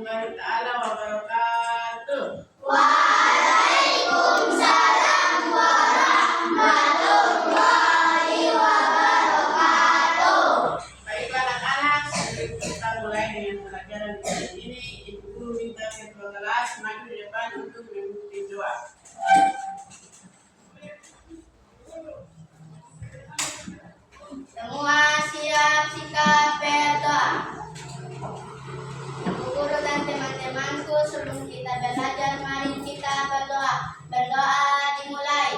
warahmatullahi taala wabarakatuh. Waalaikumsalam warahmatullahi wabarakatuh. Baiklah anak-anak, sebelum kita mulai dengan pelajaran ini, Ibu Guru minta ketua kelas maju di depan untuk memimpin doa. Semua siap sikap berdoa. Ibu guru dan teman-temanku, sebelum kita belajar, mari kita berdoa. Berdoa dimulai.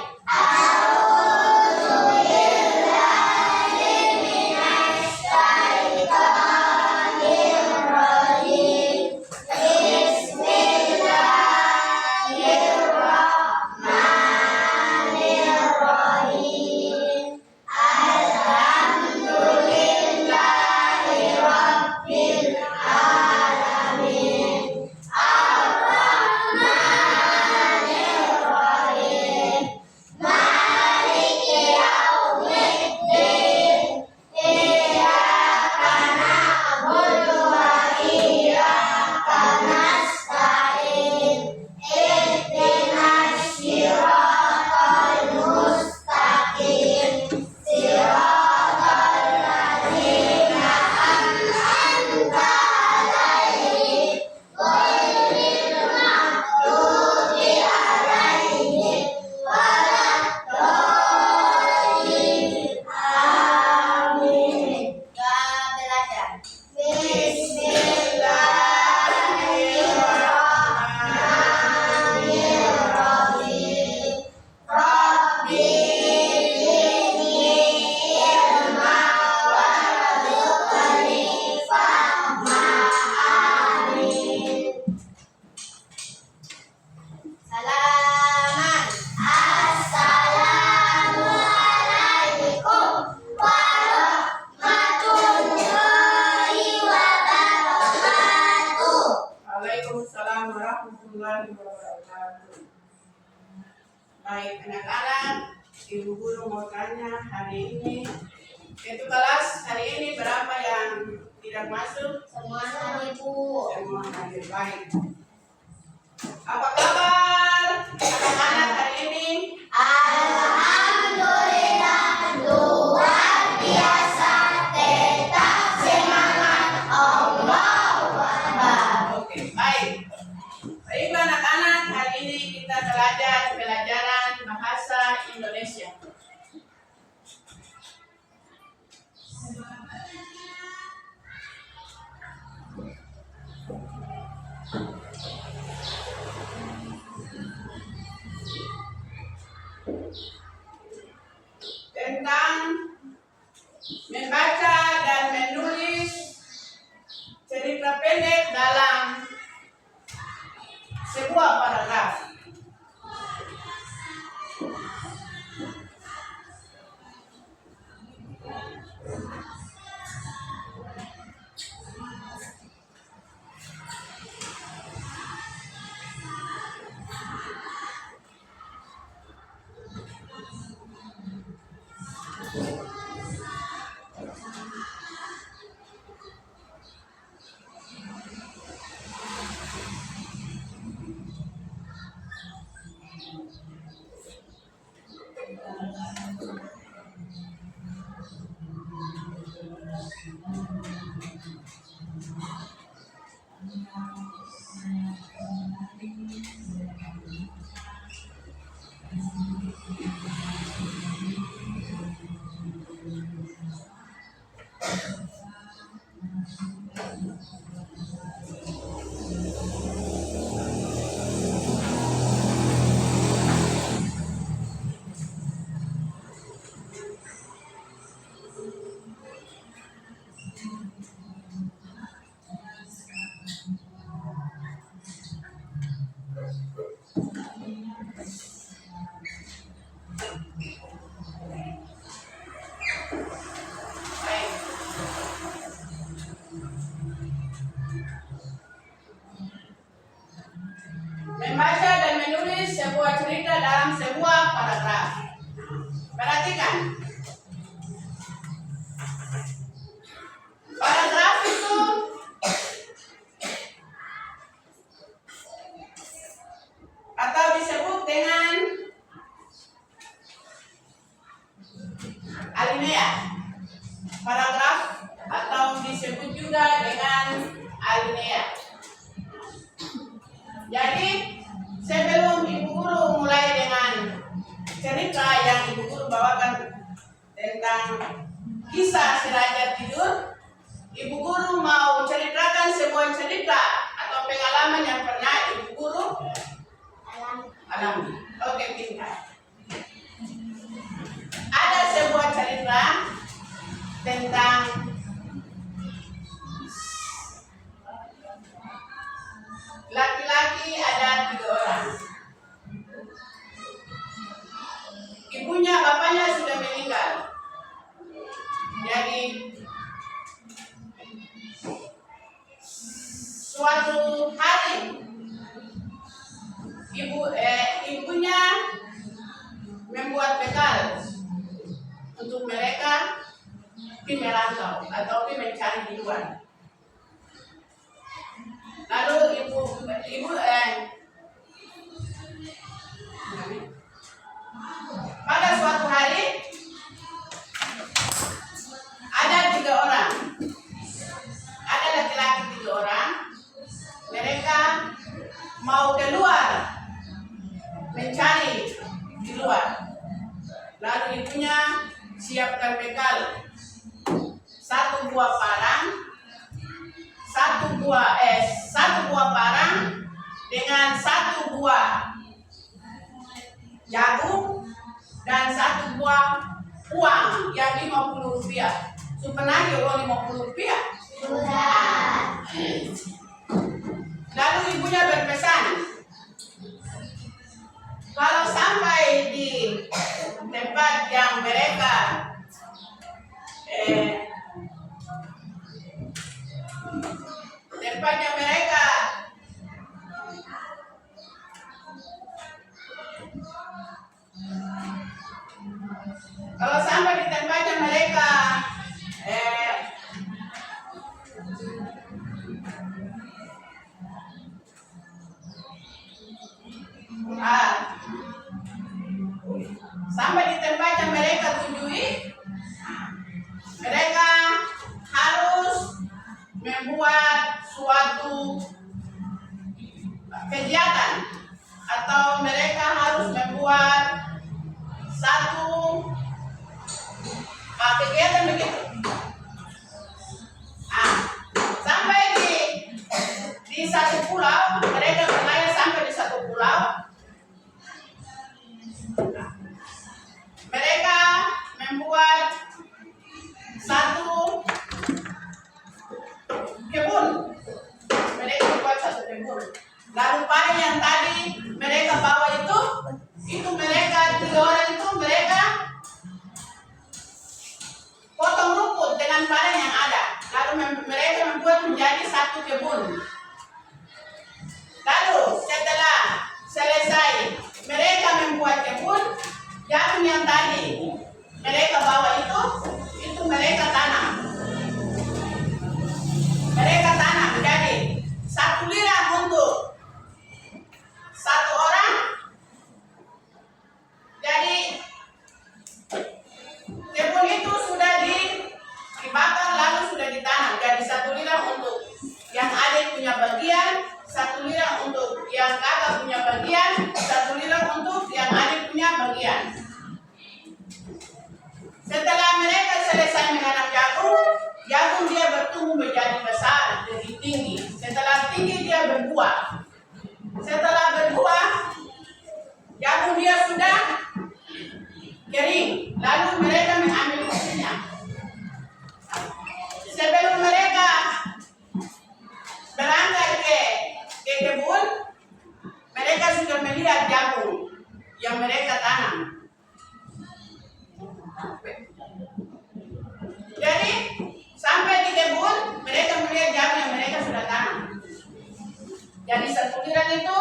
Waalaikumsalam warahmatullahi wabarakatuh. Baik anak-anak, Ibu Guru mau tanya hari ini, itu kelas hari ini berapa yang tidak masuk? Semua hadir, Bu. Semua hadir. Baik. Apa kabar anak-anak hari ini? Alhamdulillah, luar biasa, tetap semangat, Allahu Akbar. Oke, baik. Baiklah anak-anak, hari ini kita belajar pelajaran bahasa Indonesia. Tentang membaca dan menulis cerita pendek dalam sebuah paragraf. Membaca dan menulis sebuah cerita dalam sebuah paragraf. Perhatikan. Paragraf itu dengan alinea. Jadi sebelum Ibu Guru mulai dengan cerita yang Ibu Guru bawakan tentang kisah si raja tidur, Ibu Guru mau ceritakan sebuah cerita atau pengalaman yang pernah Ibu Guru alami. Oke, pintar. Ada sebuah cerita tentang laki-laki, ada 3 orang. Ibunya, bapaknya sudah meninggal. Jadi suatu hari ibunya membuat bekal untuk mereka pergi merantau atau pergi mencari di luar. Lalu pada suatu hari ada 3 orang, ada laki-laki 3 orang. Mereka mau keluar mencari di luar. Lalu ibunya siapkan bekal, 1 buah parang, 1 buah parang dengan 1 buah jagung dan 1 buah uang yang 50 rupiah. Sebenarnya uang 50 rupiah. Sudah. Lalu ibunya berpesan, kalau sampai di tempat yang mereka kalau sampai di tempatnya mereka sampai di tempatnya mereka tujui, mereka harus membuat suatu kegiatan atau mereka harus membuat satu kegiatan begitu. Sampai di satu pulau, mereka berlayar sampai di satu pulau. Mereka membuat satu kebun. Lalu panen yang tadi mereka bawa itu mereka 3 orang itu mereka potong rumput dengan panen yang ada. Lalu mereka membuat menjadi satu kebun. Lalu setelah selesai mereka membuat kebun, jagung yang tadi mereka bawa itu mereka tanam. Mereka tanam jadi 1 lira untuk 1 orang. Jadi kebun itu sudah dibakar lalu sudah ditanam. Jadi 1 lira untuk yang adik punya bagian, 1 lira untuk yang kakak punya bagian, 1 lira untuk yang adik punya bagian. Setelah mereka selesai menanam jagung dia bertumbuh menjadi besar, jadi tinggi. Setelah tinggi dia berbuah. Setelah berbuah, jagung dia sudah kering. Lalu mereka mengambil hasilnya. Sebelum mereka berangkat ke kebun, mereka sudah melihat jagung yang mereka tanam. Jadi sampai di kebun, mereka melihat jagung yang mereka sudah tanam. Jadi 1 lira itu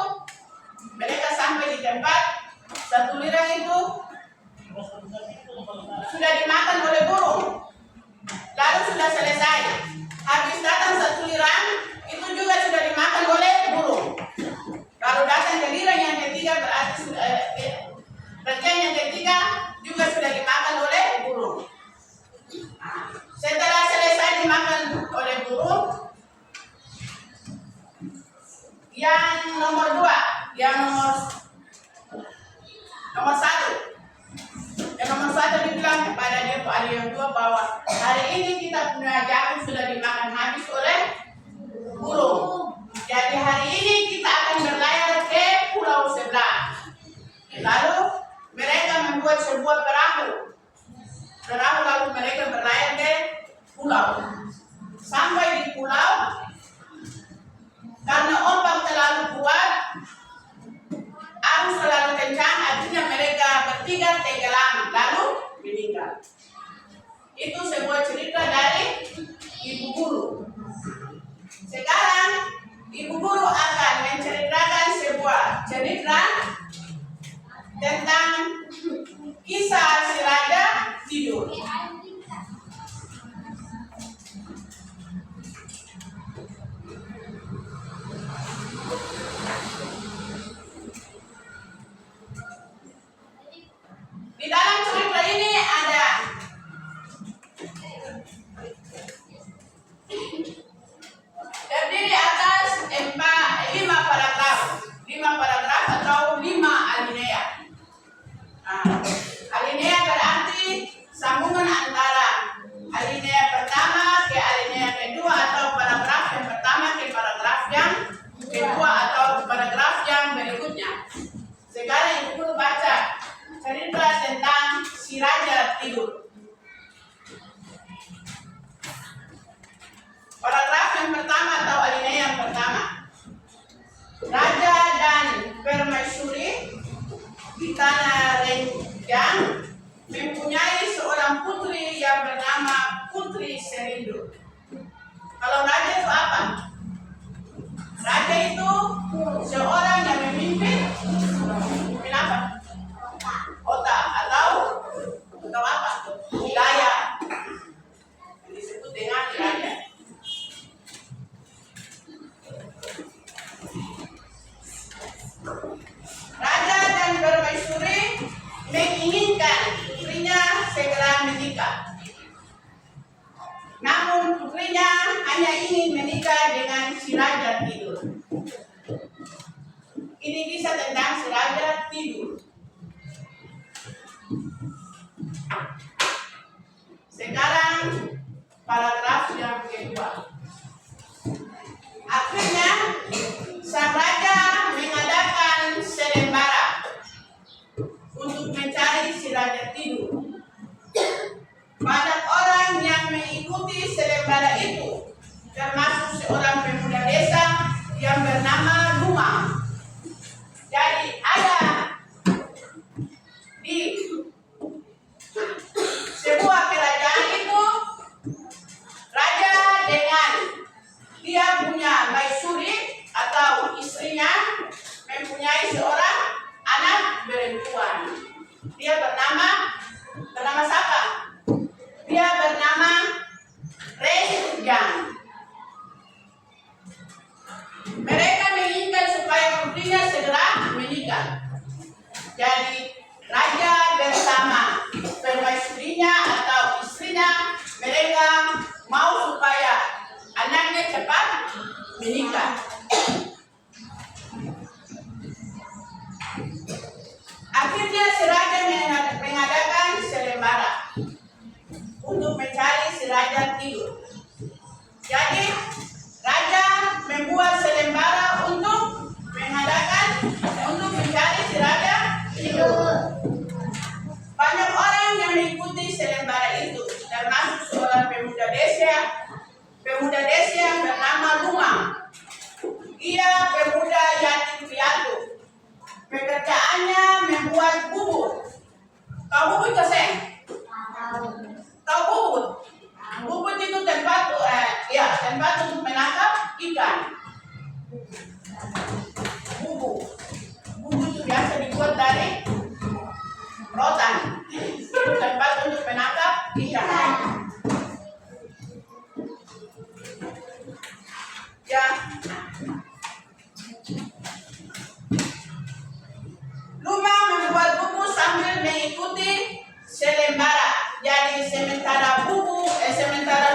mereka sampai di tempat, 1 lira itu sudah dimakan oleh burung. Lalu sudah selesai. Habis datang 1 lira, itu juga sudah dimakan oleh burung. Kalau datang ke lira yang ketiga berarti bagian yang ketiga juga sudah dimakan oleh burung. Setelah selesai dimakan oleh burung, Yang nomor 2, yang nomor 1. Yang nomor 1 dibilang kepada dia ada yang 2 bahwa hari ini kita punya jagung sudah dimakan habis oleh burung. Jadi hari ini kita akan berlayar ke pulau sebelah. Lalu mereka membuat sebuah perahu lalu mereka berlayar ke pulau. Sampai di pulau, karena ombak terlalu kuat, arus terlalu kencang, artinya mereka bertiga tenggelam lalu meninggal. Itu sebuah cerita dari Ibu Guru. Sekarang Ibu Guru akan menceritakan sebuah cerita tentang kisah si raja tidur. Di dalam cerita ini ada terdiri atas 5 paragraf. 5 paragraf atau 5 alinea. Alinea berarti sambungan antara alinea pertama ke alinea kedua, atau paragraf yang pertama ke paragraf yang kedua, atau paragraf yang berikutnya. Sekarang Ibu Guru baca cerita tentang si raja tidur. Paragraf yang pertama atau alinea yang pertama. Raja dan permaisuri di tanah Renjang mempunyai seorang putri yang bernama Putri Serindu. Kalau raja itu apa? Raja itu seorang yang memimpin apa? Kota atau apa? Wilayah. Disebut dengan raja. Raja dan permaisuri menginginkan putrinya segera menikah. Namun putrinya hanya ingin menikah dengan si raja tidur. Ini kisah tentang si raja tidur. Sekarang paragraf yang kedua. Akhirnya sang raja mengadakan sayembara untuk mencari si raja tidur. Banyak orang yang mengikuti sayembara itu, termasuk seorang pemuda desa yang bernama Luma. Jadi ada di sebuah kerajaan itu, raja dengan dia punya maisuri atau istrinya mempunyai seorang anak perempuan. Dia bernama siapa? Dia bernama Renjang. Mereka menginginkan supaya putrinya segera menikah. Jadi raja bersama permaisurinya atau istrinya, mereka mau supaya anaknya cepat menikah. Akhirnya si raja mengadakan sayembara untuk mencari si raja tidur. Jadi raja membuat sayembara untuk mencari si raja tidur. Banyak orang yang mengikuti sayembara itu, termasuk seorang pemuda desa yang bernama Luma. Ia pemuda yatim piatu. Pekerjaannya membuat bubur. Tahu bubur keseng? Tahu bubur? Bubur itu tempat untuk menangkap ikan. Bubur itu biasa dibuat dari rotan. Tempat untuk menangkap ikan. Ya. Luma membuat buku sambil mengikuti sayembara. Jadi sementara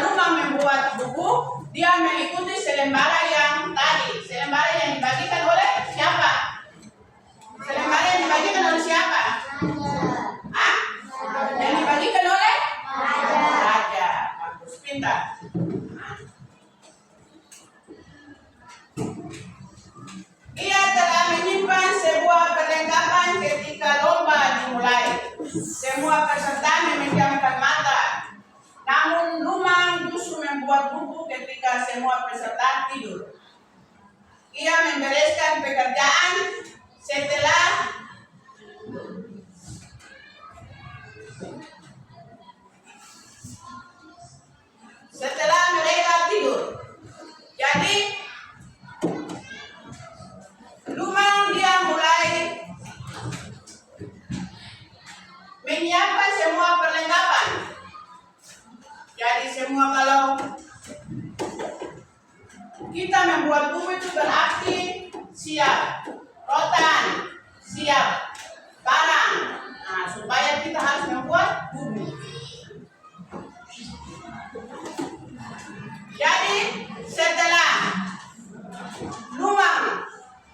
Luma membuat buku, dia mengikuti sayembara yang tadi, sayembara yang dibagikan dibagikan oleh siapa? Hah? Yang dibagikan oleh raja. Bagus, pintar. Ia telah menyimpan sebuah perlengkapan ketika lomba dimulai. Semua peserta memejamkan mata. Namun Lumang justru membuat buku ketika semua peserta tidur. Ia membereskan pekerjaan setelah mereka tidur. Jadi Lumang dia mulai menyiapkan semua perlengkapan. Jadi semua kalau kita membuat buku itu berarti siap rotan, siap barang. Nah, supaya kita harus membuat buku. Jadi setelah Lumang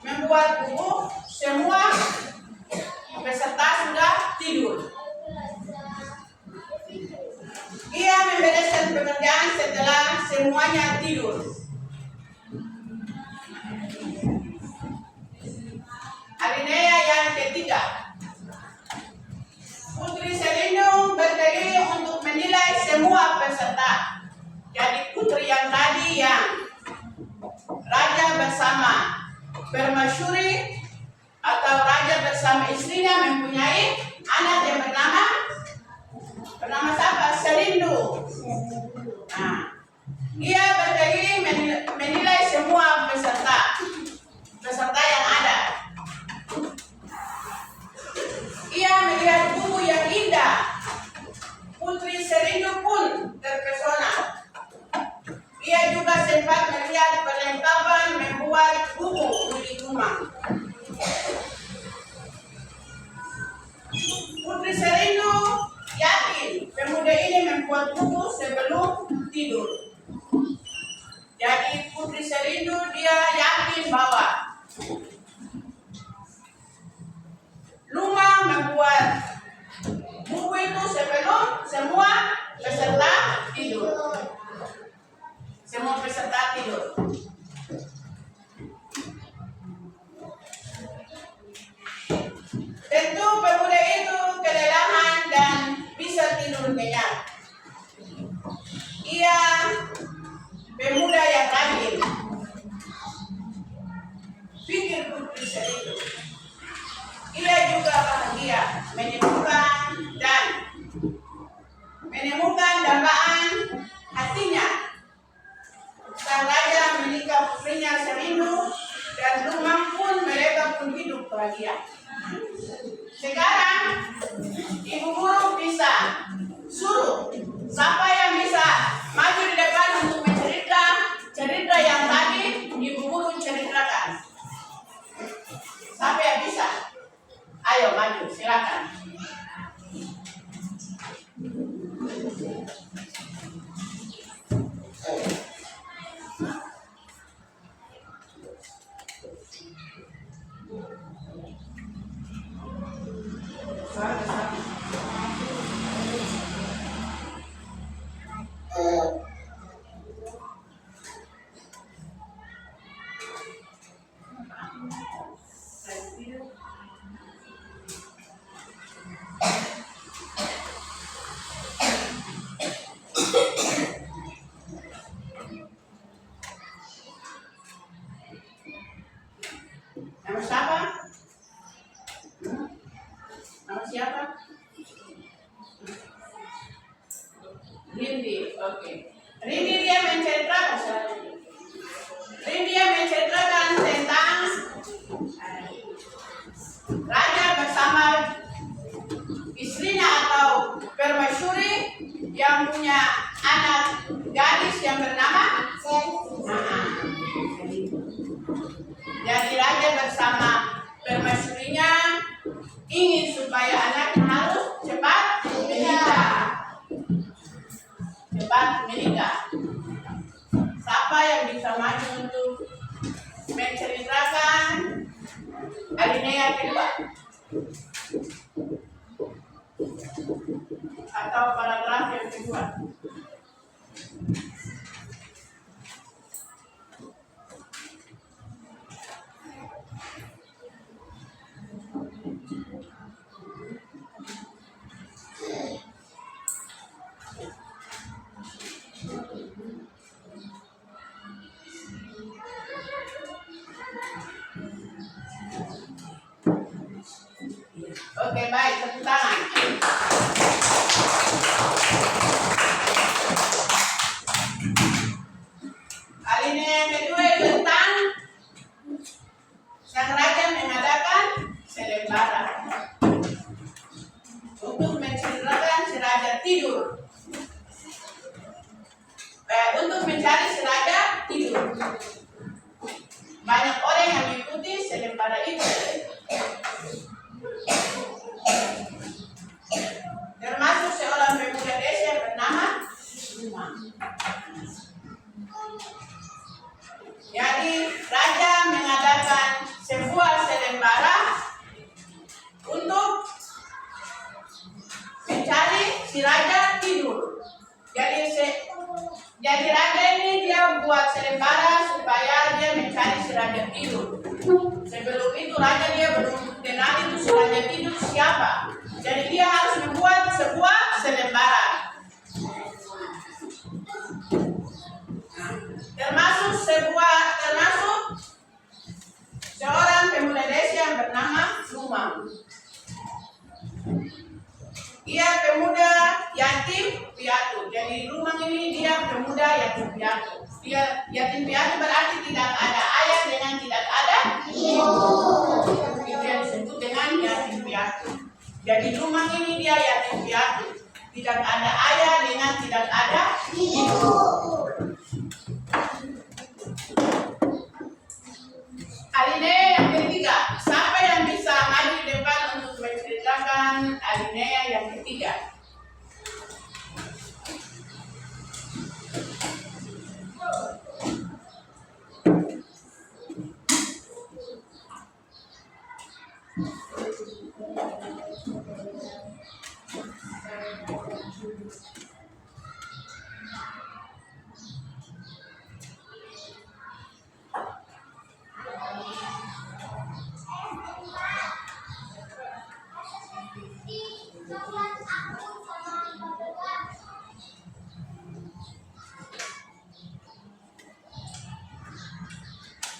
membuat buku, semua peserta sudah tidur. Ia membereskan pekerjaan setelah semuanya tidur. Alinea yang ketiga. Putri Selindung berdiri untuk menilai semua peserta. Jadi putri yang tadi yang raja bersama permasyuri atau raja bersama istrinya mempunyai anak yang bernama siapa? Selindung. Nah, ia berdiri menilai semua peserta yang ada. Ia melihat buku yang indah. Putri Selindung pun terpesona. Ia juga sempat melihat perlengkapan membuat buku milik Lumang. Putri Selindung yakin pemuda ini membuat buku sebelum tidur. Jadi Putri Selindung dia yakin bahwa Lumang membuat buku itu sebelum semua peserta tidur. Semua peserta tidur. Tentu pemuda itu kelelahan dan bisa tidur nyenyak. Ia pemuda yang rajin. Pikir Putri Selindung. Ia juga bahagia menemukan dambaan hatinya. Sang raja menikah putrinya Selindung dan Lumang pun mereka pun hidup bahagia. Sekarang ibu guru bisa suruh siapa yang bisa maju di depan untuk cerita yang tadi ibu guru ceritakan. Siapa yang bisa? Ayo maju, silakan. Nama siapa? Nama siapa? Rindi, oke. Rindi dia menceritakan tentang raja bersama istrinya atau permasyuri yang punya anak gadis yang bernama Jadi raja bersama permasyurinya ingin supaya anaknya harus cepat menikah. Siapa yang bisa maju untuk menceritakan alinea kedua? tidur. Sebelum itu raja dia belum kenal itu si raja tidur siapa. Jadi dia harus membuat sebuah selembaran. Termasuk seorang pemuda desa yang bernama Lumang. Ia pemuda yatim piatu. Jadi Lumang ini dia pemuda yatim piatu. Dia yatim piatu berarti tidak ada ayah dengan tidak ada ibu. Itu yang disebut dengan yatim piatu. Jadi Lumang ini dia yatim piatu. Tidak ada ayah dengan tidak ada ibu. Alinea yang ketiga, siapa yang bisa maju di depan untuk menceritakan alinea yang ketiga?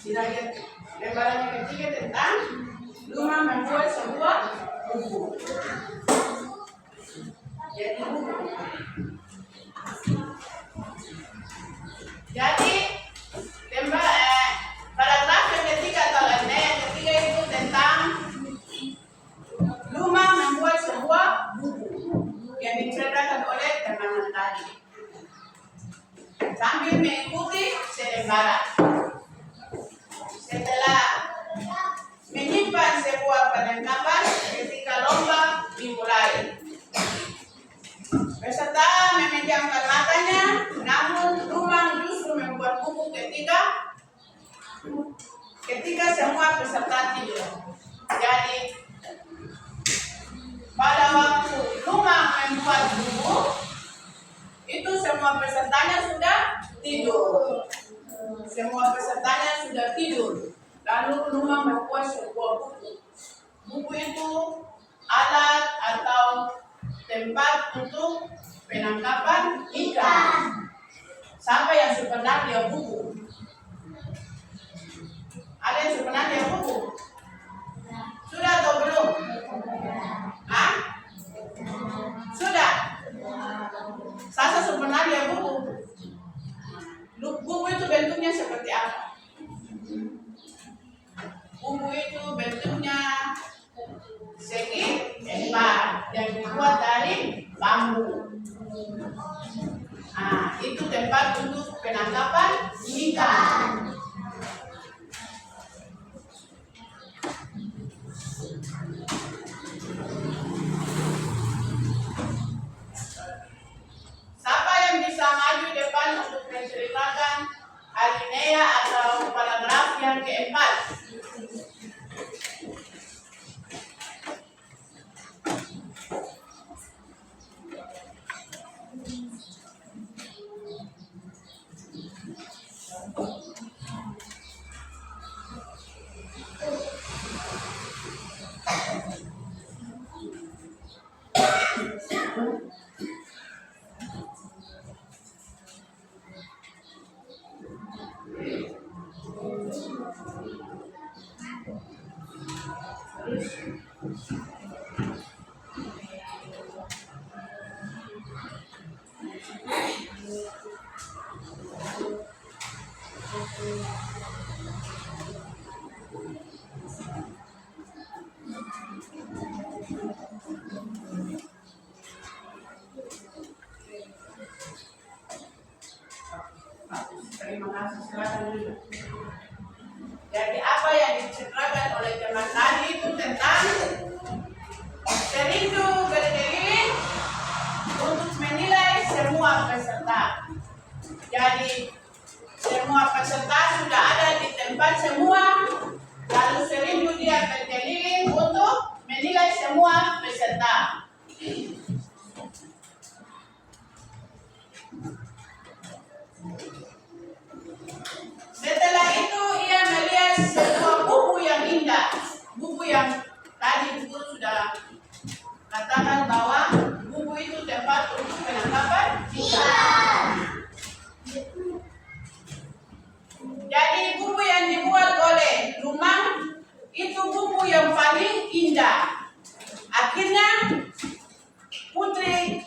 Silakan lembaran yang ketiga tentang Lumang membuat sebuah buku. Jadi buku. Jadi paragraf yang ketiga atau alinea yang ketiga itu tentang Lumang membuat sebuah buku yang diceritakan oleh teman-teman tadi. Sambil mengikuti selembaran. Setelah menyimpan sebuah perlengkapan ketika lomba dimulai. Peserta memejamkan matanya, namun Lumang justru membuat buku ketika semua peserta tidur. Jadi pada waktu Lumang membuat buku, itu semua pesertanya sudah tidur. Semua pesertanya sudah tidur. Lalu Lumang membuat sebuah buku. Buku itu alat atau tempat untuk penangkapan ikan. Siapa yang sudah pernah lihat buku? Ada yang sudah pernah lihat buku? Sudah atau belum? Hah? Sudah? Sasa sudah pernah lihat buku? Buku itu bentuknya seperti apa? Buku itu bentuknya segi empat yang dibuat dari bambu. Itu tempat untuk penangkapan ikan. Siapa yang bisa maju depan untuk menceritakan alinea atau paragraf yang keempat? Terima kasih, silakan dulu. Jadi apa yang diceritakan oleh teman tadi itu tentang serindu berkeliling untuk menilai semua peserta. Jadi semua peserta sudah ada di tempat semua, lalu serindu dia berkeliling untuk menilai semua peserta. Setelah itu ia melihat itu buku yang paling indah. Akhirnya Putri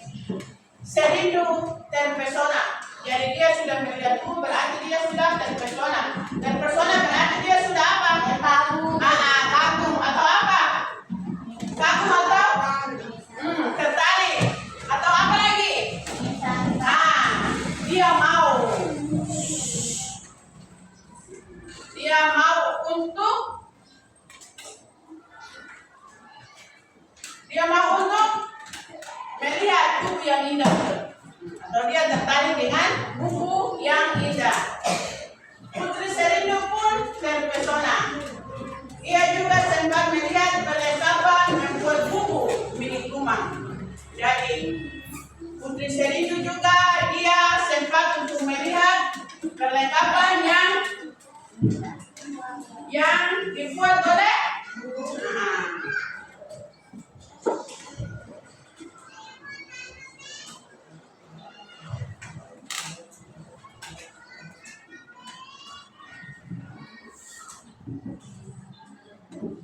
Serindu terpesona. Jadi dia sudah melihat buku, berarti dia sudah terpesona. Terpesona berarti dia sudah apa? Kagum. Kagum atau apa? Kagum atau tertarik atau apa lagi? Dia mau. Dia mau untuk melihat buku yang indah, atau dia tertarik dengan buku yang indah. Putri Serindu pun terpesona. Ia juga sempat melihat perlengkapan membuat buku milik rumah. Jadi Putri Serindu juga dia sempat untuk melihat perlengkapan yang dibuat oleh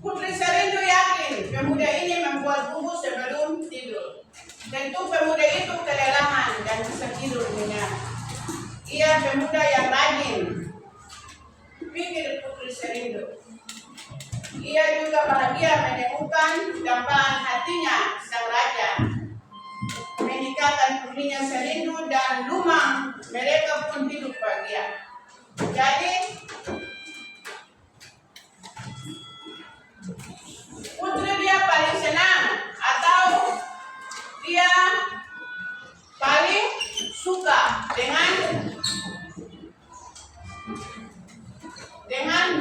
Putri Serindu yakin pemuda ini membuat buku sebelum tidur. Tentu pemuda itu kelelahan dan bisa tidur nyenyak. Ia pemuda yang rajin, pikir Putri Serindu. Ia juga bahagia menemukan dampaan hatinya sang raja. Menikahkan putrinya Serindu dan Lumang, mereka pun hidup bahagia. Jadi Putri dia paling senang atau dia paling suka dengan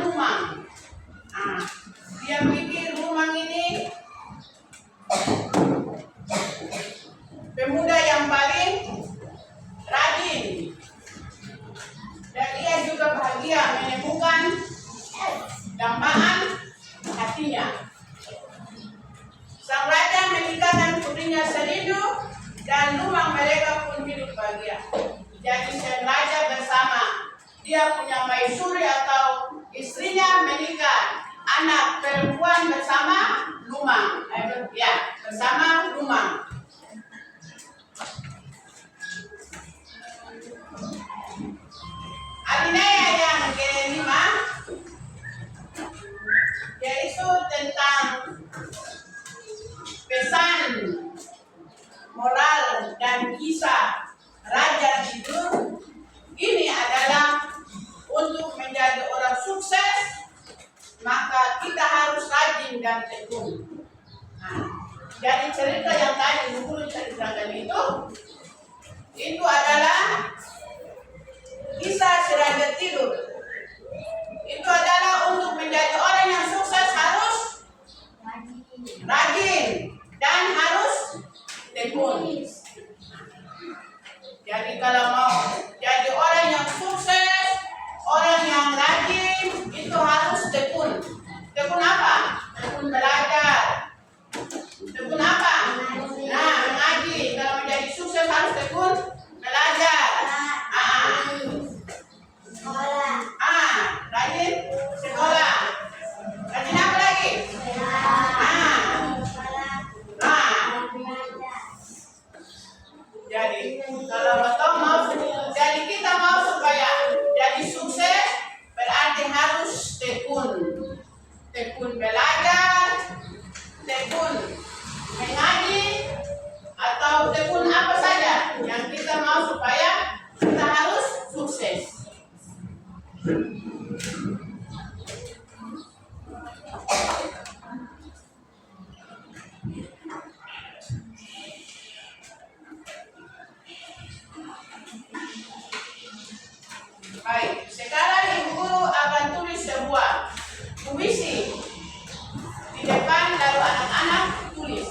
Lumang. Dia pikir Lumang ini pemuda yang paling rajin, dan ia juga bahagia menemukan dambaan hatinya. Sang raja menikahkan putrinya Serindu dan Lumang, mereka pun hidup bahagia. Jadi sang raja bersama dia punya maisuri atau istrinya menikah, anak perempuan bersama Lumang, bersama Lumang. Alinea yang kelima yaitu tentang pesan moral dan kisah Raja Tidur. Ini adalah untuk menjadi orang sukses, maka kita harus rajin dan tekun. Jadi cerita yang tadi dulu ceritakan itu adalah kisah si Raja Tidur. Itu adalah untuk menjadi orang yang sukses harus rajin dan harus tekun. Jadi kalau mau jadi orang yang sukses, orang yang rajin, itu harus tekun. Tekun apa? Tekun belajar. Tekun apa? Mengaji. Kalau menjadi sukses harus tekun belajar. Rajin sekolah. Rajin apa lagi? Jadi kalau kita mau supaya jadi sukses, berarti harus tekun belajar, tekun mengaji, atau tekun apa saja yang kita mau supaya kita harus sukses. Baik, sekarang Ibu Guru akan tulis sebuah puisi di depan, lalu anak-anak tulis.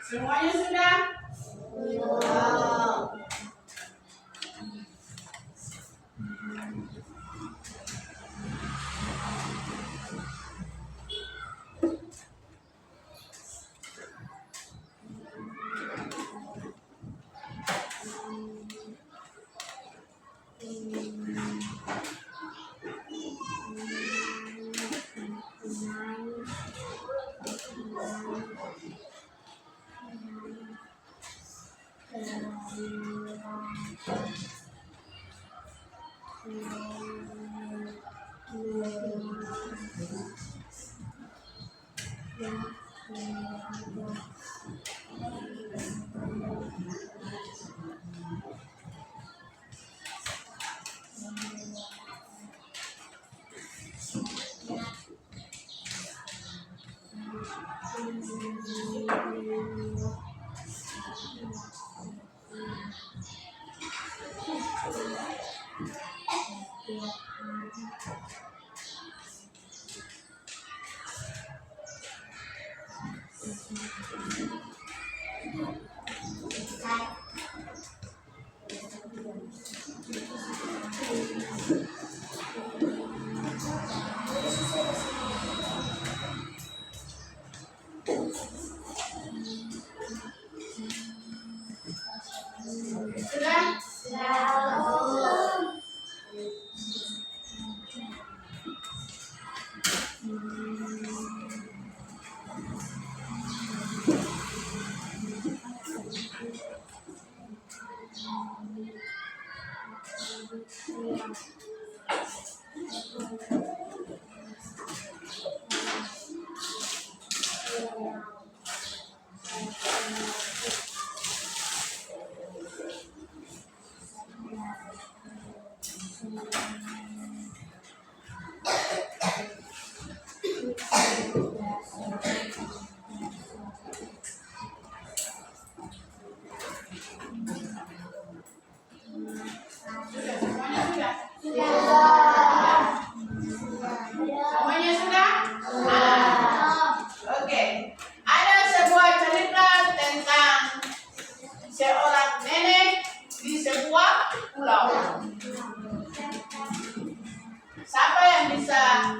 Semuanya sudah? Belum. Sudah? Belum. Semuanya sudah? Sudah. Semuanya sudah? Oke. Ada sebuah cerita tentang seorang nenek di sebuah pulau. Siapa yang bisa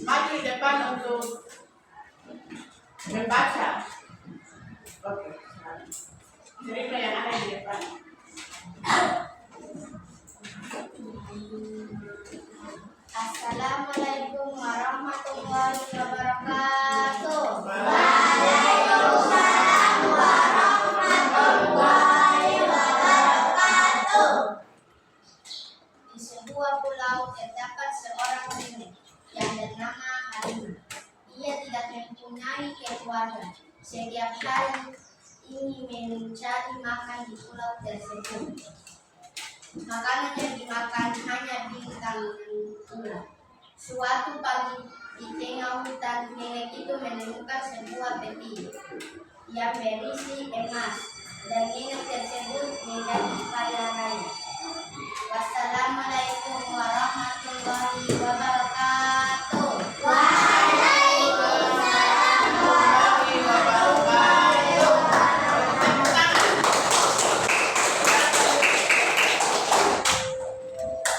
maju di depan untuk membaca? Oke. Cerita yang ada di depan. Assalamualaikum warahmatullahi wabarakatuh. Di sebuah pulau terdapat seorang nenek yang bernama Halim. Ia tidak mempunyai keluarga. Setiap hari ingin mencari makan di pulau tersebut. Makanan yang dimakan hanya bintang bulan. Suatu pagi di tengah hutan, nenek itu menemukan sebuah peti yang berisi emas dan nenek tersebut menjadi kaya raya. Wassalamualaikum warahmatullahi wabarakatuh.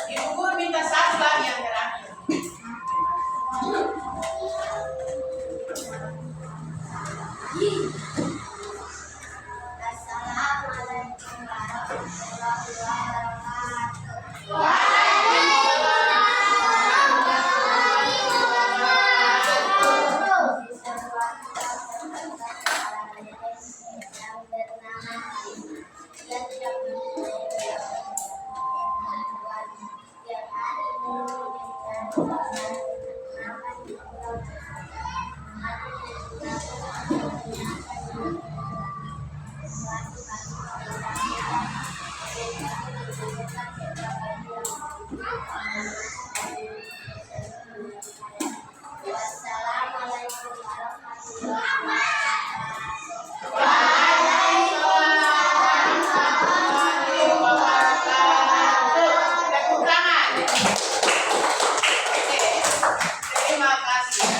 Ibu guru minta satu lagi yang terakhir. Assalamualaikum warahmatullahi wabarakatuh. Wassalamualaikum warahmatullahi wabarakatuh. Waalaikumsalam warahmatullahi wabarakatuh. Tepuk tangan. Oke, terima kasih.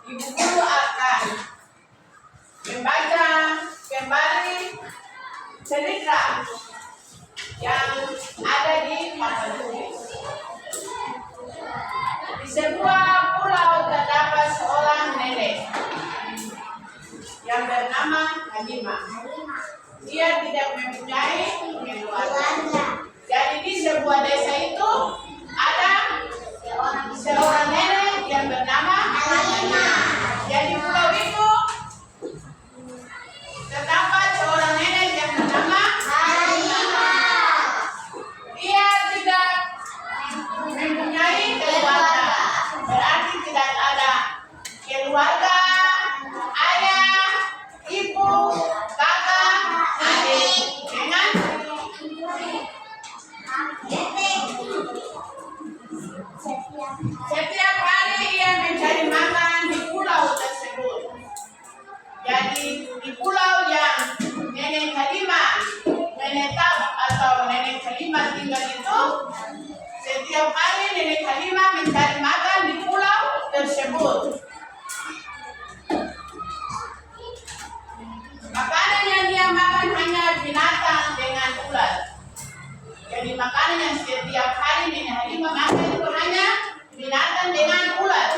Ibu guru akan membaca kembali cerita yang ada di papan tulis. Di sebuah pulau terdapat seorang nenek yang bernama Halimah. Dia tidak mempunyai keluarga. Jadi di sebuah desa itu ada seorang nenek yang bernama Halimah. Jadi pulau itu terdapat seorang nenek yang bernama Halimah. Dia tidak mempunyai keluarga. Berarti tidak ada keluarga, ayah, ibu, kakak, adik, dengan setiap hari ia mencari makan di pulau tersebut. Jadi di pulau yang nenek Halimah menetap atau nenek Halimah tinggal itu, setiap hari nenek Halimah mencari makan di pulau tersebut. Makanan yang dia makan hanya binatang dengan ulat. Jadi makanan yang setiap hari nenek Halimah makan itu hanya binatang dengan ulat.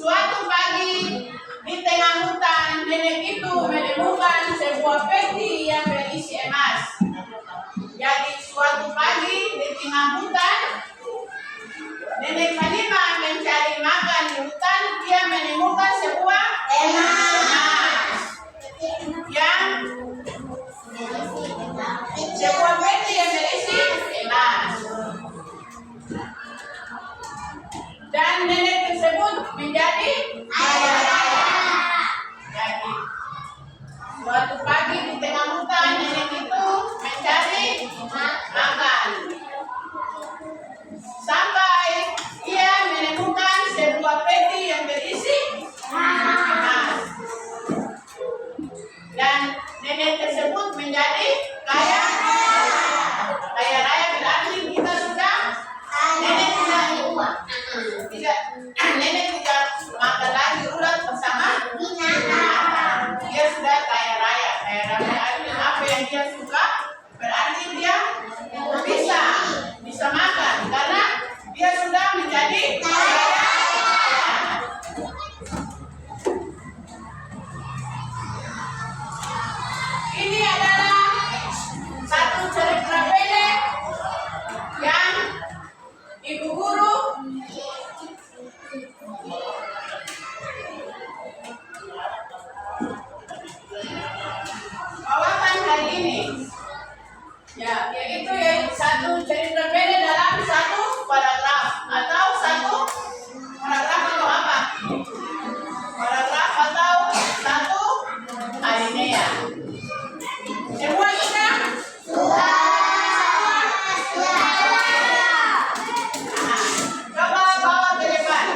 Suatu pagi di tengah hutan, nenek itu menemukan sebuah peti yang berisi emas. Jadi suatu pagi di tengah hutan, nenek Halimah mencari makan di hutan. Dia menemukan sebuah emas yang sebuah peti yang berisi emas. Dan nenek tersebut menjadi kaya raya. Jadi suatu pagi di tengah hutan, nenek itu mencari makan. Sampai ia menemukan sebuah peti yang berisi emas. Dan nenek tersebut menjadi kaya raya. Berarti kita sudah nenek tidak makan lagi ulat bersama binatang. Dia sudah kaya raya. Artinya apa yang dia suka, berarti dia bisa makan karena dia sudah menjadi kaya raya. Ini adalah satu cerita pendek yang ibu guru bawakan hari ini. Ya, yaitu satu cerita pendek dalam satu paragraf atau satu paragraf atau apa? Paragraf atau satu alinea. Semua sudah? Coba bawa ke depan.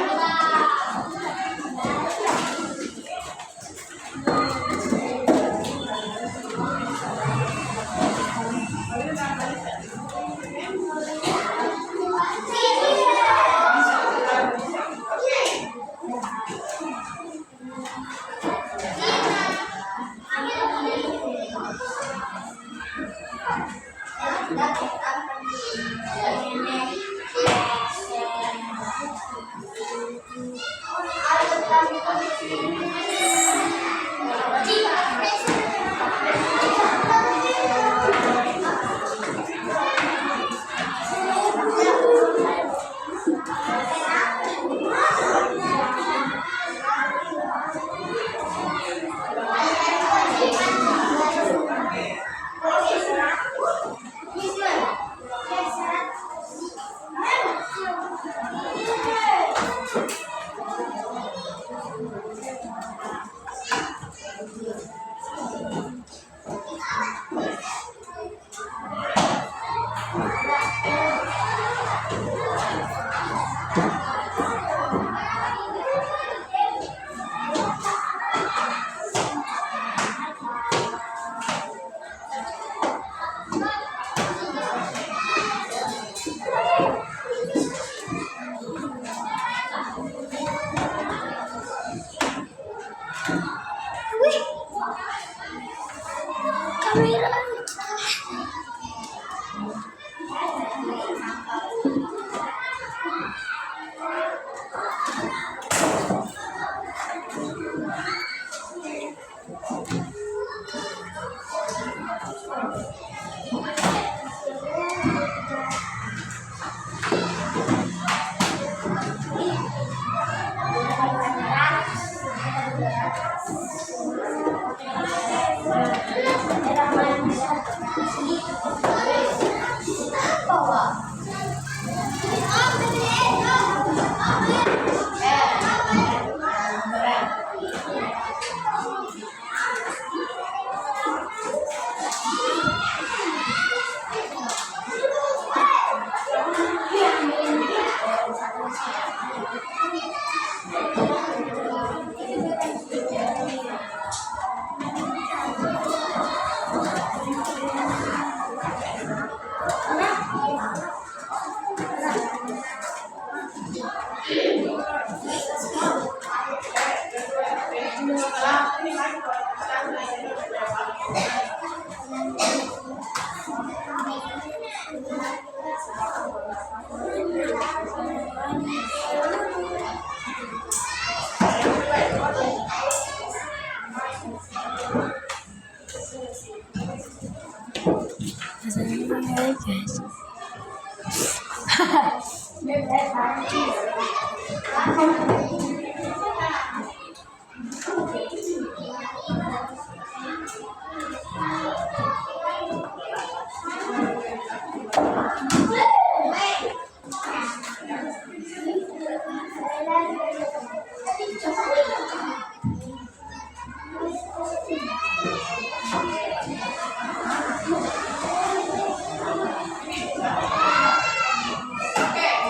Oke,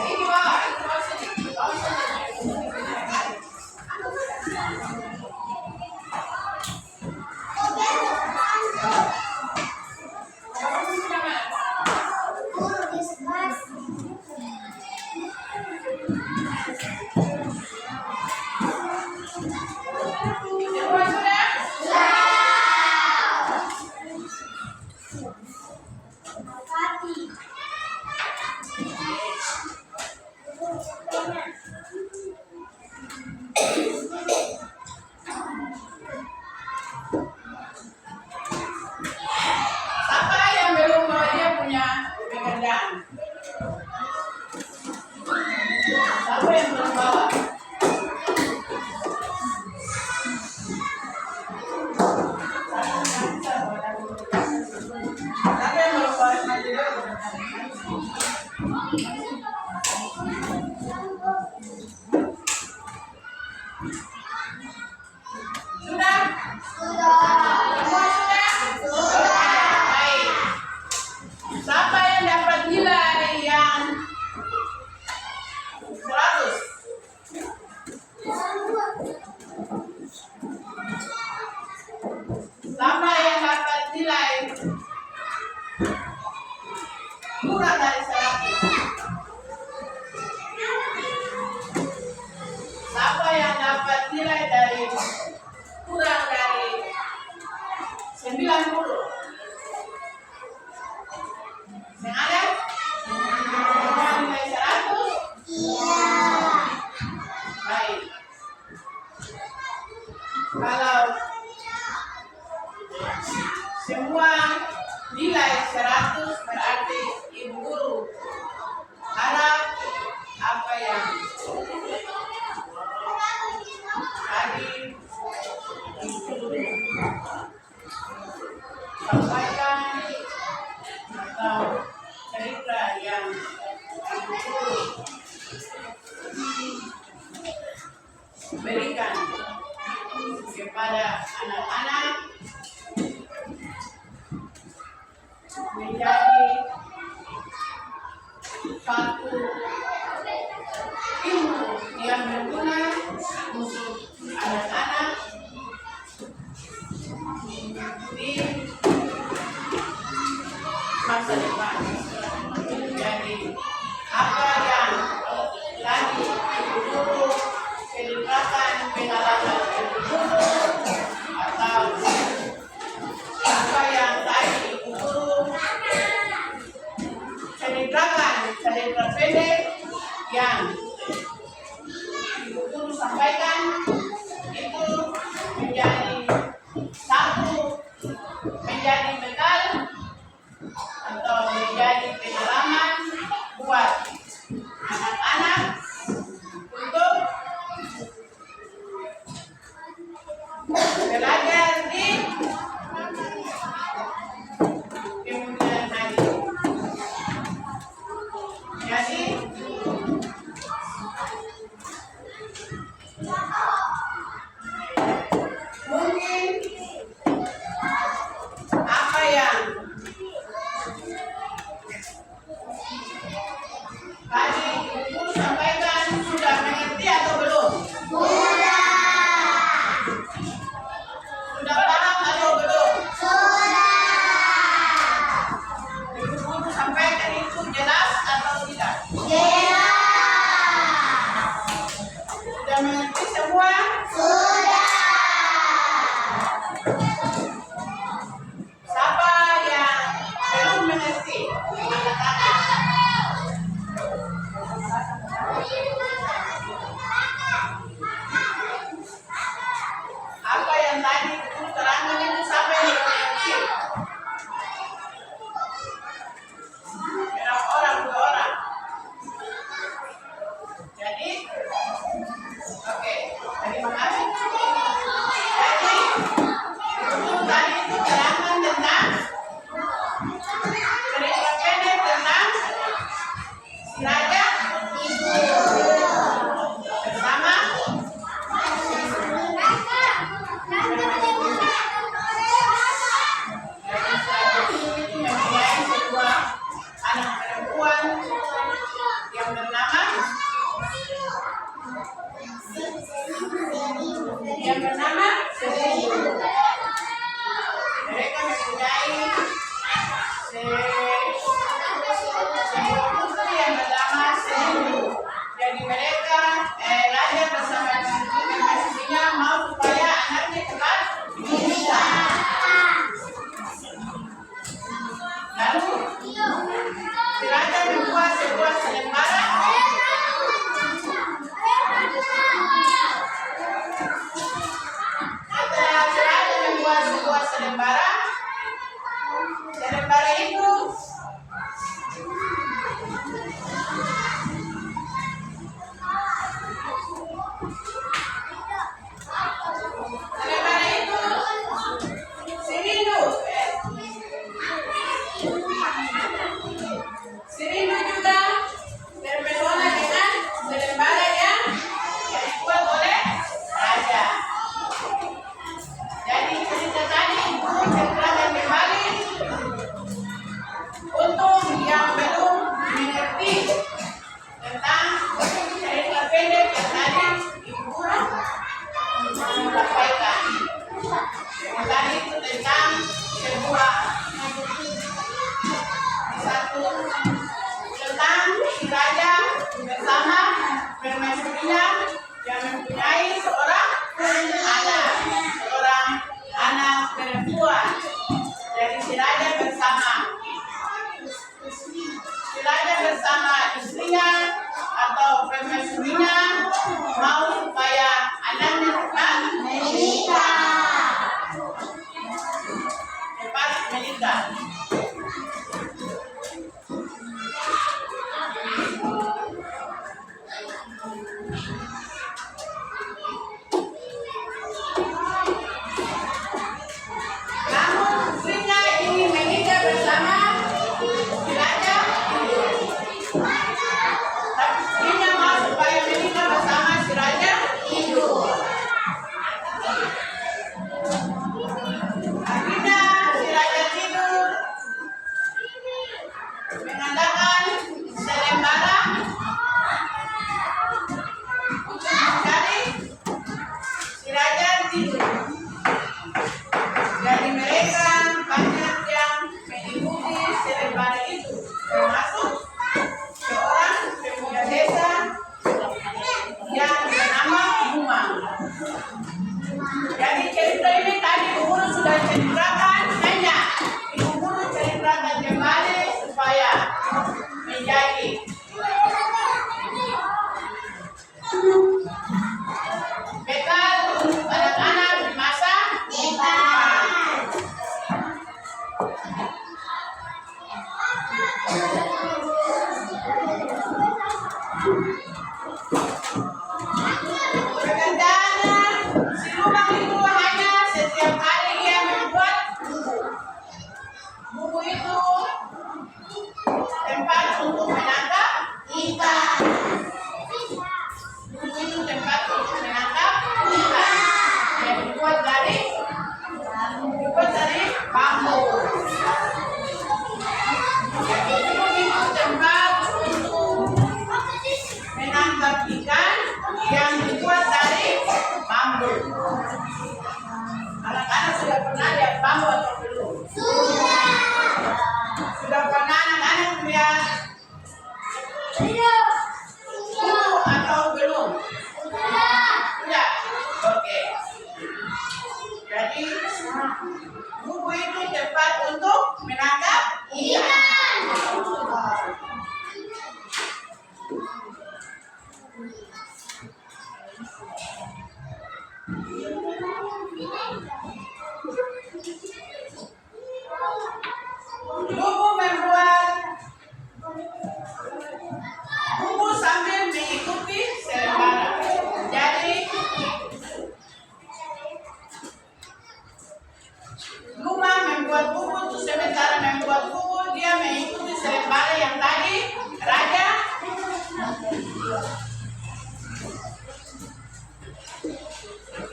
ini bawah. Bawah sini. Bawah sini. Semua sudah? Siapa yang belum bawa dia punya pekerjaan? Siapa yang belum bawa? Siapa yang belum bawa? Sudah? Semua sudah? Baik. Siapa yang dapat nilai yang 100? Siapa yang dapat nilai kurang dari 100? Siapa yang dapat nilai dari kurang dari 90? Yang ada? Yang nilai 100? Baik. Kalau semua nilai 100 berarti ibu guru harap apa yang tadi ibu guru sampaikan atau cerita yang ibu guru berikan kepada anak-anak menjadi satu ilmu yang berguna untuk anak-anak di masa depan. Jadi apa yang tadi ibu guru ceritakan pengalaman ibu guru atau apa yang tadi ibu guru ceritakan cerita pendek yang ibu guru sampaikan itu menjadi satu, menjadi bekal atau menjadi pengalaman buat sebuah selembara. Setelah si raja membuat sebuah selembara, selembara itu Sirinu juga terpesona dengan selembara yang dibuat oleh raja. Jadi cerita tadi itu ceritakan kembali untuk yang belum mengerti tentang cerita pendek yang tadi Ibu Guru sampaikan. Yang tadi itu tentang sebuah tentang si raja bersama permaisurinya yang mempunyai seorang anak perempuan. Jadi si raja bersama istrinya atau permaisurinya mau supaya anaknya cepat menikah. Jadi mereka banyak yang mengikuti selembara itu, termasuk seorang pemuda desa yang bernama Umang. Jadi cerita ini tadi Ibu Guru sudah ceritakan, hanya Ibu Guru ceritakan kembali supaya menjadi bekal untuk anak-anak di masa depan. Pekerjaannya si Umang itu hanya setiap hari ia membuat buku. Buku itu tempat untuk menangkap ikan. Buku itu tempat untuk menangkap ikan. Yang dibuat dari bambu. Buku itu tempat untuk menangkap ikan yang dibuat dari bambu. Anak-anak sudah pernah lihat bambu atau belum? Sudah pernah anak-anak lihat buku atau belum? Sudah? Oke. Jadi buku itu tempat untuk menangkap ikan. Buku membuat buku sambil mengikuti selembara. Jadi Umang membuat buku itu sementara membuat buku dia mengikuti selembara yang tadi raja.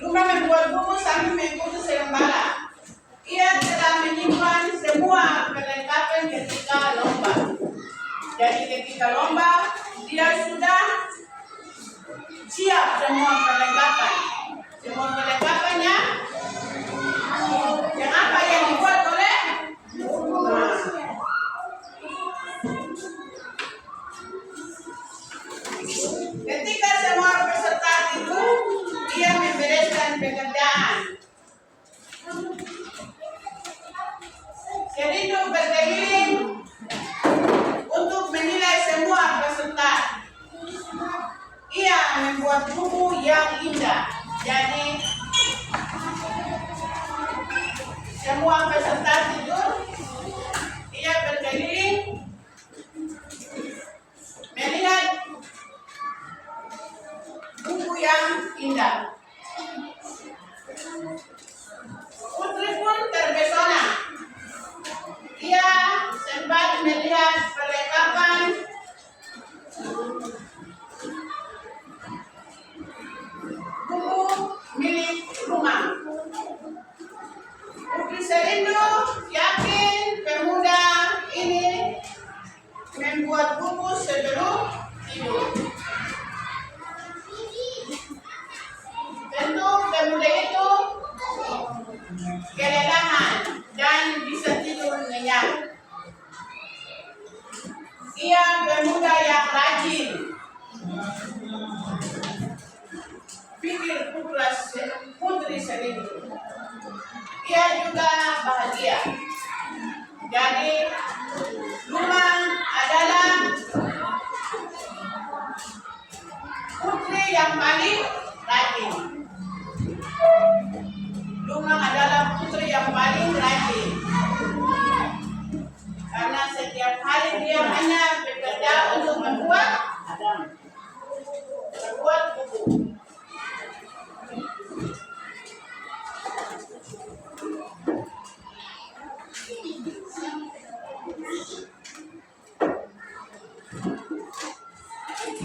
Umang membuat buku sambil mengikuti selembara. Ia telah menyimpan semua perlengkapan ketika lomba. Jadi ketika lomba dia sudah siap semua perlengkapan. Semua perlengkapannya yang apa yang dibuat oleh ketika semua peserta itu dia membereskan pekerjaan. Sirinu berkeliling untuk menilai semua membuat buku yang indah. Jadi semua peserta tidur, ia berkeliling melihat buku yang indah. Putri pun terpesona. Ia sempat melihat perlengkapan buku milik rumah. Putri Serindu yakin pemuda ini membuat buku sebelum tidur. Tentu pemuda itu kelelahan dan bisa tidur nyenyak. Ia pemuda yang rajin, pikir Putri Serindu. Ia juga bahagia. Jadi rumah adalah putri yang paling rajin. Lumang adalah putri yang paling rajin. Karena setiap hari dia hanya bekerja untuk membuat buku.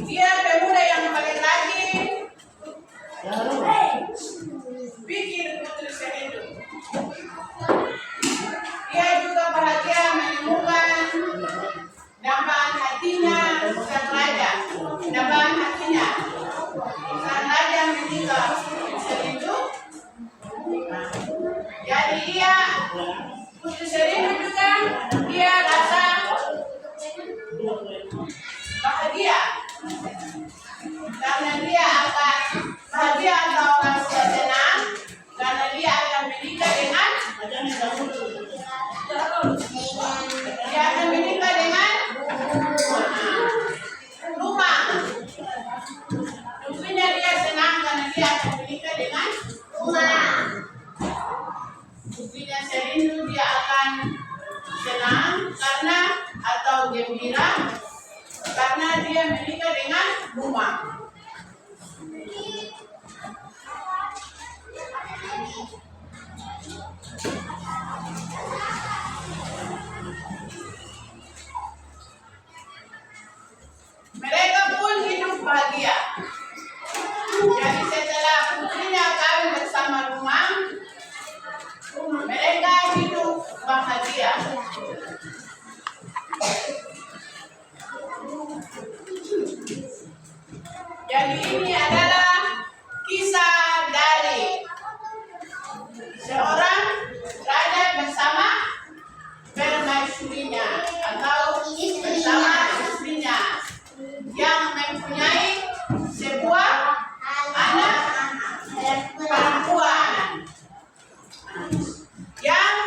Dia pemuda yang paling rajin, pikir Putri Serindu. Dia juga bahagia menemukan dambaan hatinya sang raja. Dambaan hatinya sang raja meninggal Serindu. Jadi Putri Serindu juga dia rasa bahagia. Karena dia akan bahagia atau rasa senang karena dia akan menikah dengan rumah. Tentunya dia senang karena dia akan menikah dengan rumah. Putrinya Serindu dia akan senang karena atau gembira karena dia menikah dengan rumah. Mereka pun hidup bahagia. Jadi setelah putrinya kawin bersama rumah, mereka hidup bahagia. Jadi ini adalah kisah dari seorang raja bersama permaisurinya atau bersama istrinya yang mempunyai sebuah anak perempuan yang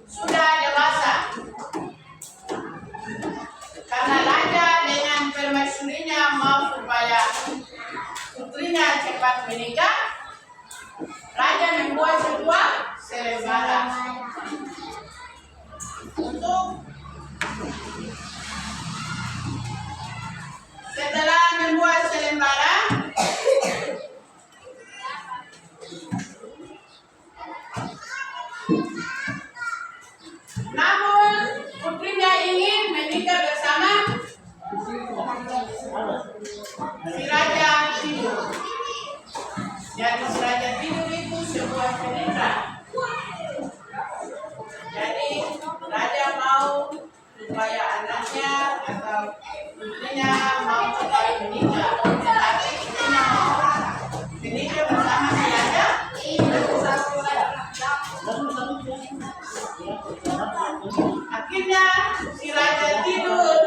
sudah dewasa. Karena raja dengan permaisurinya mau supaya putrinya cepat menikah, raja membuat sebuah selembara untuk setelah membuat selembara, namun putrinya ingin menikah bersama si Raja Tidur. Jadi si Raja Tidur itu sebuah cerita. Jadi raja mau supaya anaknya atau putrinya mau sekali menikah, tetapi putrinya mau menikah bersama si Raja Tidur. Akhirnya si Raja Tidur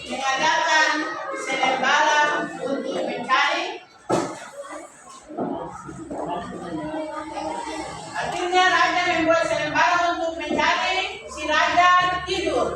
mengadakan selembara untuk mencari. Akhirnya raja membuat selembara untuk mencari si Raja Tidur.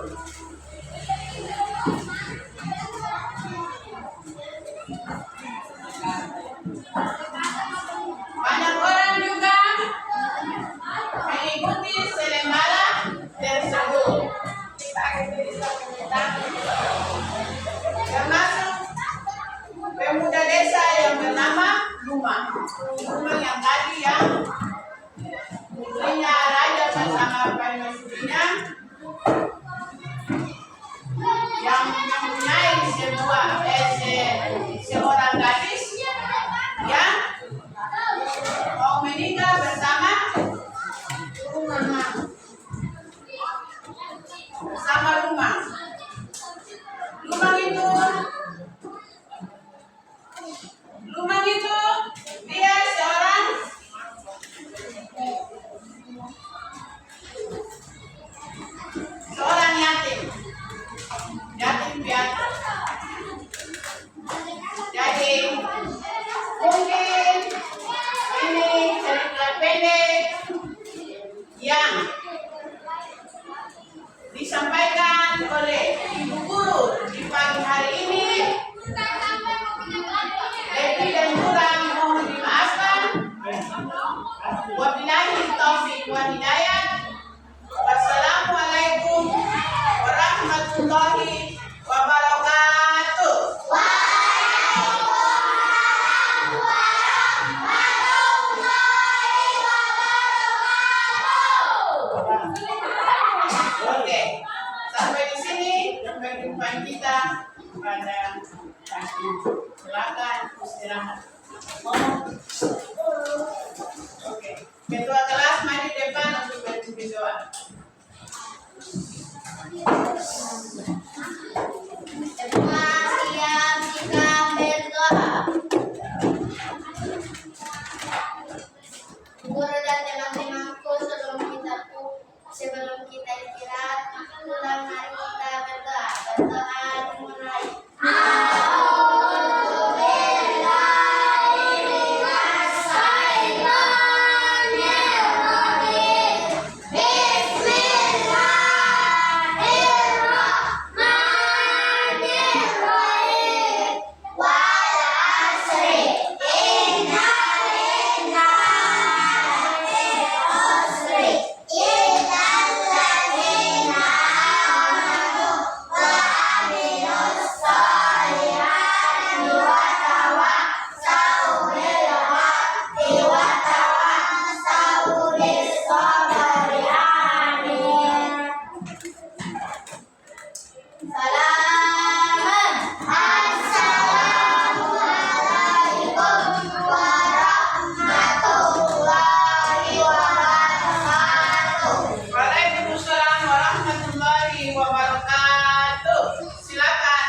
disampaikan oleh Ibu Guru di pagi hari ini. Lebih dan kurang mohon dimaafkan. Wabillahi taufiq wal hidayah. Wassalamualaikum warahmatullahi wabarakatuh. Oke, sampai di sini perjumpaan kita pada pagi. Silakan istirahat. Oke, ketua kelas maju depan untuk berpimpin doa. Semua siap sikap berdoa. Guru dan teman-temanku, sebelum kita istirahat, ulang mari kita berdoa. Berdoa dimulai.